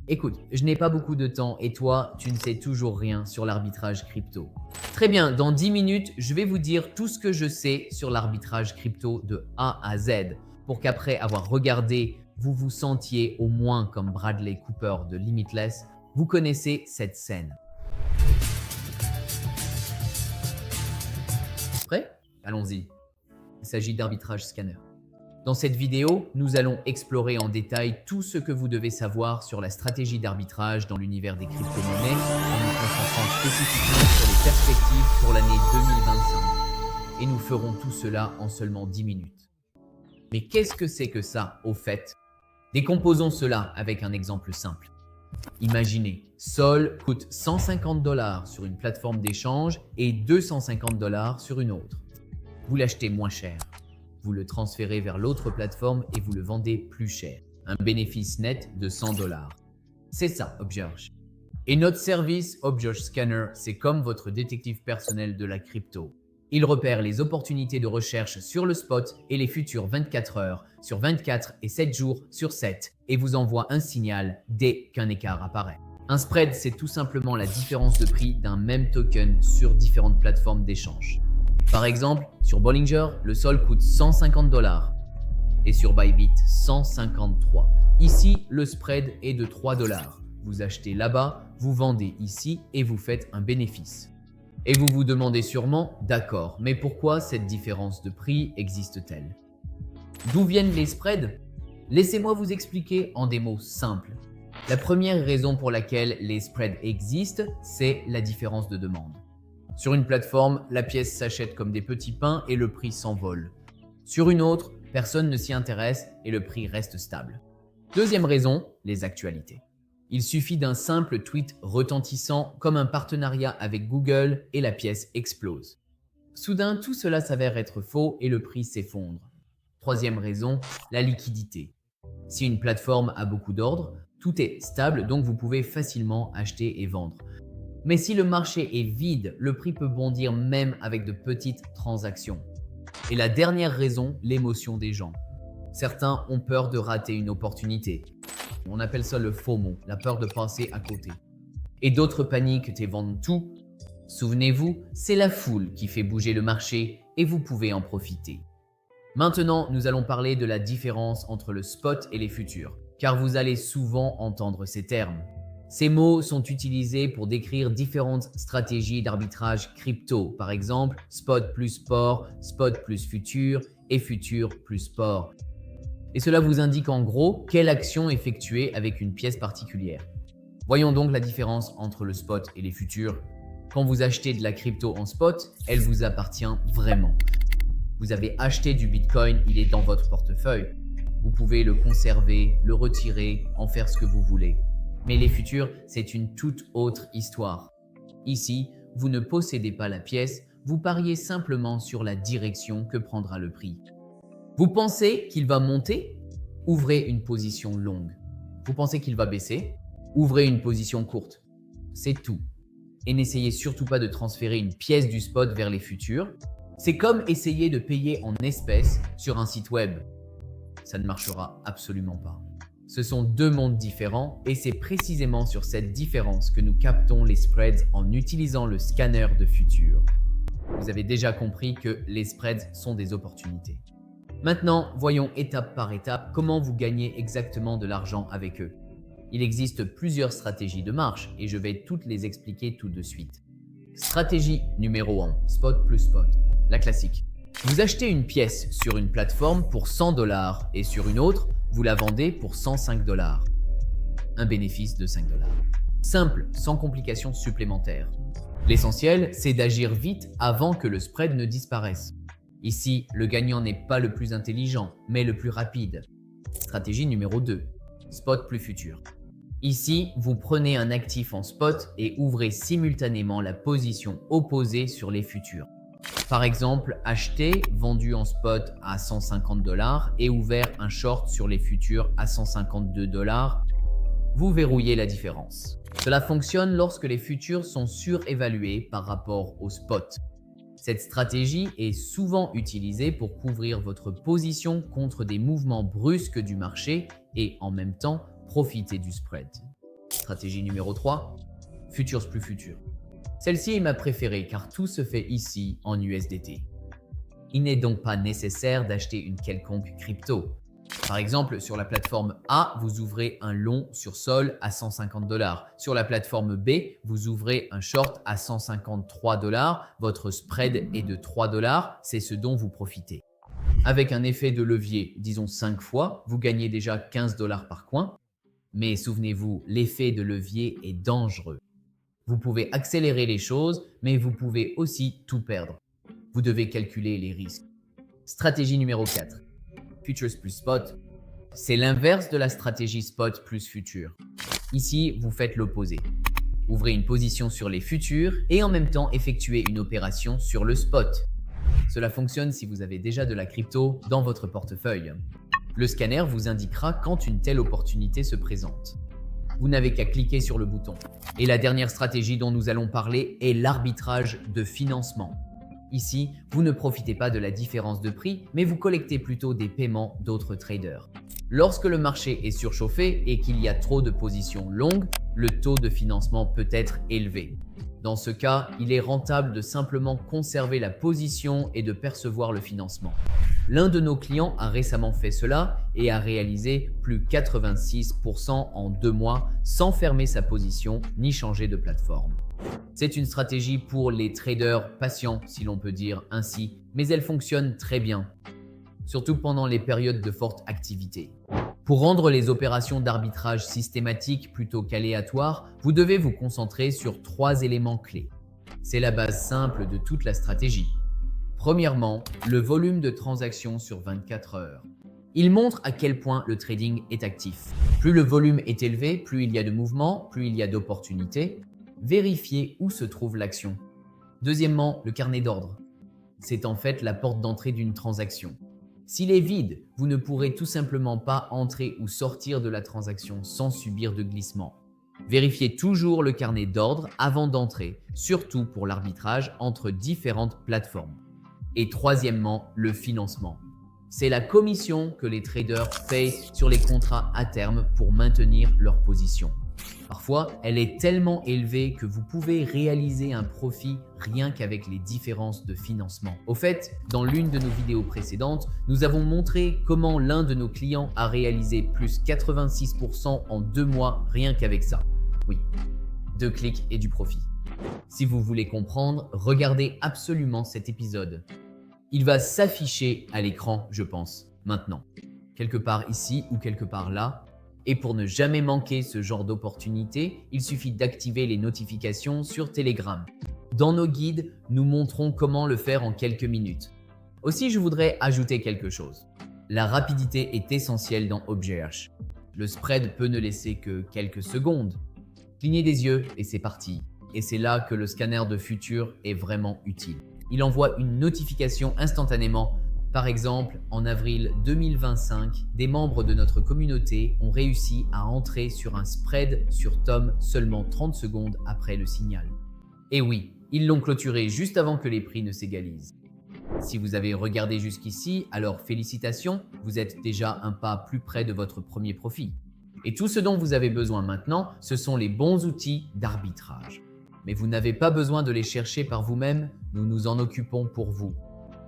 Écoute, je n'ai pas beaucoup de temps et toi, tu ne sais toujours rien sur l'arbitrage crypto. Très bien, dans 10 minutes, je vais vous dire tout ce que je sais sur l'arbitrage crypto de A à Z pour qu'après avoir regardé, vous vous sentiez au moins comme Bradley Cooper de Limitless. Vous connaissez cette scène. Prêt? Allons-y. Il s'agit d'arbitrage scanner. Dans cette vidéo, nous allons explorer en détail tout ce que vous devez savoir sur la stratégie d'arbitrage dans l'univers des crypto-monnaies en nous concentrant spécifiquement sur les perspectives pour l'année 2025. Et nous ferons tout cela en seulement 10 minutes. Mais qu'est-ce que c'est que ça, au fait? Décomposons cela avec un exemple simple. Imaginez, Sol coûte 150 $ sur une plateforme d'échange et 250 $ sur une autre. Vous l'achetez moins cher. Vous le transférez vers l'autre plateforme et vous le vendez plus cher. Un bénéfice net de 100 $. C'est ça, Objerge. Et notre service Objerge Scanner, c'est comme votre détective personnel de la crypto. Il repère les opportunités de recherche sur le spot et les futurs 24 heures sur 24 et 7 jours sur 7 et vous envoie un signal dès qu'un écart apparaît. Un spread, c'est tout simplement la différence de prix d'un même token sur différentes plateformes d'échange. Par exemple, sur Bollinger, le sol coûte 150 $ et sur Bybit 153. Ici, le spread est de 3 $. Vous achetez là-bas, vous vendez ici et vous faites un bénéfice. Et vous vous demandez sûrement, d'accord, mais pourquoi cette différence de prix existe-t-elle? D'où viennent les spreads? Laissez-moi vous expliquer en des mots simples. La première raison pour laquelle les spreads existent, c'est la différence de demande. Sur une plateforme, la pièce s'achète comme des petits pains et le prix s'envole. Sur une autre, personne ne s'y intéresse et le prix reste stable. Deuxième raison, les actualités. Il suffit d'un simple tweet retentissant comme un partenariat avec Google et la pièce explose. Soudain, tout cela s'avère être faux et le prix s'effondre. Troisième raison, la liquidité. Si une plateforme a beaucoup d'ordres, tout est stable donc vous pouvez facilement acheter et vendre. Mais si le marché est vide, le prix peut bondir même avec de petites transactions. Et la dernière raison, l'émotion des gens. Certains ont peur de rater une opportunité. On appelle ça le FOMO, la peur de passer à côté. Et d'autres paniquent et vendent tout. Souvenez-vous, c'est la foule qui fait bouger le marché et vous pouvez en profiter. Maintenant, nous allons parler de la différence entre le spot et les futurs, car vous allez souvent entendre ces termes. Ces mots sont utilisés pour décrire différentes stratégies d'arbitrage crypto, par exemple spot plus spot plus futur et futur plus sport. Et cela vous indique en gros quelle action effectuer avec une pièce particulière. Voyons donc la différence entre le spot et les futurs. Quand vous achetez de la crypto en spot, elle vous appartient vraiment. Vous avez acheté du Bitcoin, il est dans votre portefeuille. Vous pouvez le conserver, le retirer, en faire ce que vous voulez. Mais les futurs, c'est une toute autre histoire. Ici, vous ne possédez pas la pièce, vous pariez simplement sur la direction que prendra le prix. Vous pensez qu'il va monter? Ouvrez une position longue. Vous pensez qu'il va baisser? Ouvrez une position courte. C'est tout. Et n'essayez surtout pas de transférer une pièce du spot vers les futurs. C'est comme essayer de payer en espèces sur un site web. Ça ne marchera absolument pas. Ce sont deux mondes différents et c'est précisément sur cette différence que nous captons les spreads en utilisant le scanner de futur. Vous avez déjà compris que les spreads sont des opportunités. Maintenant, voyons étape par étape comment vous gagnez exactement de l'argent avec eux. Il existe plusieurs stratégies de marche et je vais toutes les expliquer tout de suite. Stratégie numéro 1, spot plus spot, la classique. Vous achetez une pièce sur une plateforme pour 100 $ et sur une autre, vous la vendez pour 105 $. Un bénéfice de 5 $. Simple, sans complications supplémentaires. L'essentiel, c'est d'agir vite avant que le spread ne disparaisse. Ici, le gagnant n'est pas le plus intelligent, mais le plus rapide. Stratégie numéro 2, spot plus futur. Ici, vous prenez un actif en spot et ouvrez simultanément la position opposée sur les futurs. Par exemple, acheter, vendu en spot à 150 $ et ouvert un short sur les futurs à 152 $. Vous verrouillez la différence. Cela fonctionne lorsque les futurs sont surévalués par rapport au spot. Cette stratégie est souvent utilisée pour couvrir votre position contre des mouvements brusques du marché et en même temps profiter du spread. stratégie numéro 3, Futures plus futures. Celle-ci est ma préférée car tout se fait ici en USDT. Il n'est donc pas nécessaire d'acheter une quelconque crypto. Par exemple, sur la plateforme A, vous ouvrez un long sur Sol à 150 $. Sur la plateforme B, vous ouvrez un short à 153 $. Votre spread est de 3 $. C'est ce dont vous profitez. Avec un effet de levier, disons 5 fois, vous gagnez déjà 15 $ par coin. Mais souvenez-vous, l'effet de levier est dangereux. Vous pouvez accélérer les choses, mais vous pouvez aussi tout perdre. Vous devez calculer les risques. Stratégie numéro 4. Futures plus spot. C'est l'inverse de la stratégie spot plus future. Ici, vous faites l'opposé. Ouvrez une position sur les futurs et en même temps effectuez une opération sur le spot. Cela fonctionne si vous avez déjà de la crypto dans votre portefeuille. Le scanner vous indiquera quand une telle opportunité se présente. Vous n'avez qu'à cliquer sur le bouton. Et la dernière stratégie dont nous allons parler est l'arbitrage de financement. Ici, vous ne profitez pas de la différence de prix, mais vous collectez plutôt des paiements d'autres traders. Lorsque le marché est surchauffé et qu'il y a trop de positions longues, le taux de financement peut être élevé. Dans ce cas, il est rentable de simplement conserver la position et de percevoir le financement. L'un de nos clients a récemment fait cela et a réalisé plus 86% en 2 mois sans fermer sa position ni changer de plateforme. C'est une stratégie pour les traders patients, si l'on peut dire ainsi, mais elle fonctionne très bien, surtout pendant les périodes de forte activité. Pour rendre les opérations d'arbitrage systématiques plutôt qu'aléatoires, vous devez vous concentrer sur 3 éléments clés. C'est la base simple de toute la stratégie. Premièrement, le volume de transactions sur 24 heures. Il montre à quel point le trading est actif. Plus le volume est élevé, plus il y a de mouvements, plus il y a d'opportunités. Vérifiez où se trouve l'action. Deuxièmement, le carnet d'ordre. C'est en fait la porte d'entrée d'une transaction. S'il est vide, vous ne pourrez tout simplement pas entrer ou sortir de la transaction sans subir de glissement. Vérifiez toujours le carnet d'ordre avant d'entrer, surtout pour l'arbitrage entre différentes plateformes. Et troisièmement, le financement. C'est la commission que les traders payent sur les contrats à terme pour maintenir leur position. Parfois, elle est tellement élevée que vous pouvez réaliser un profit rien qu'avec les différences de financement. Au fait, dans l'une de nos vidéos précédentes, nous avons montré comment l'un de nos clients a réalisé plus 86% en 2 mois rien qu'avec ça. Oui, 2 clics et du profit. Si vous voulez comprendre, regardez absolument cet épisode. Il va s'afficher à l'écran, je pense, maintenant. Quelque part ici ou quelque part là. Et pour ne jamais manquer ce genre d'opportunité, il suffit d'activer les notifications sur Telegram. Dans nos guides, nous montrons comment le faire en quelques minutes. Aussi, je voudrais ajouter quelque chose. La rapidité est essentielle dans ObjH. Le spread peut ne laisser que quelques secondes. Clignez des yeux et c'est parti. Et c'est là que le scanner de futur est vraiment utile. Il envoie une notification instantanément. Par exemple, en avril 2025, des membres de notre communauté ont réussi à entrer sur un spread sur Tom seulement 30 secondes après le signal. Et oui, ils l'ont clôturé juste avant que les prix ne s'égalisent. Si vous avez regardé jusqu'ici, alors félicitations, vous êtes déjà un pas plus près de votre premier profit. Et tout ce dont vous avez besoin maintenant, ce sont les bons outils d'arbitrage. Mais vous n'avez pas besoin de les chercher par vous-même, nous nous en occupons pour vous.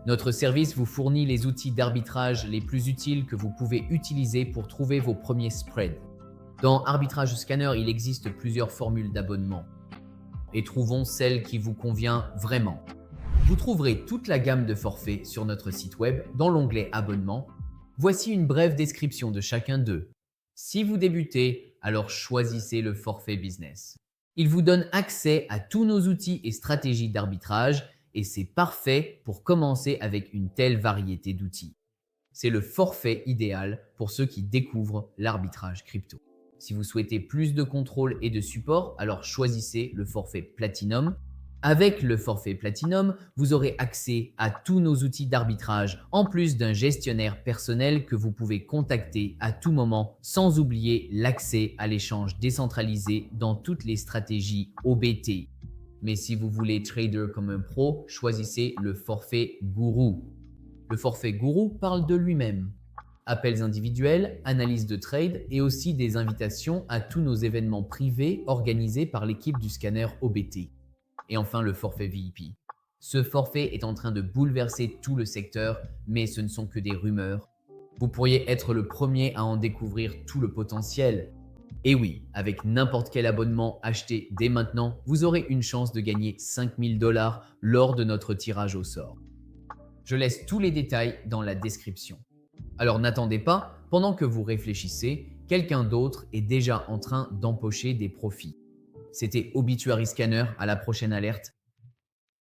Notre service vous fournit les outils d'arbitrage les plus utiles que vous pouvez utiliser pour trouver vos premiers spreads. Dans Arbitrage Scanner, il existe plusieurs formules d'abonnement. Et trouvons celle qui vous convient vraiment. Vous trouverez toute la gamme de forfaits sur notre site web dans l'onglet Abonnement. Voici une brève description de chacun d'eux. Si vous débutez, alors choisissez le forfait business. Il vous donne accès à tous nos outils et stratégies d'arbitrage et c'est parfait pour commencer avec une telle variété d'outils. C'est le forfait idéal pour ceux qui découvrent l'arbitrage crypto. Si vous souhaitez plus de contrôle et de support, alors choisissez le forfait Platinum. Avec le forfait Platinum, vous aurez accès à tous nos outils d'arbitrage, en plus d'un gestionnaire personnel que vous pouvez contacter à tout moment, sans oublier l'accès à l'échange décentralisé dans toutes les stratégies OBT. Mais si vous voulez trader comme un pro, choisissez le forfait Guru. Le forfait Guru parle de lui-même. Appels individuels, analyse de trade et aussi des invitations à tous nos événements privés organisés par l'équipe du scanner OBT. Et enfin, le forfait VIP. Ce forfait est en train de bouleverser tout le secteur, mais ce ne sont que des rumeurs. Vous pourriez être le premier à en découvrir tout le potentiel. Et oui, avec n'importe quel abonnement acheté dès maintenant, vous aurez une chance de gagner 5000 dollars lors de notre tirage au sort. Je laisse tous les détails dans la description. Alors n'attendez pas, pendant que vous réfléchissez, quelqu'un d'autre est déjà en train d'empocher des profits. C'était Obituary Scanner, à la prochaine alerte.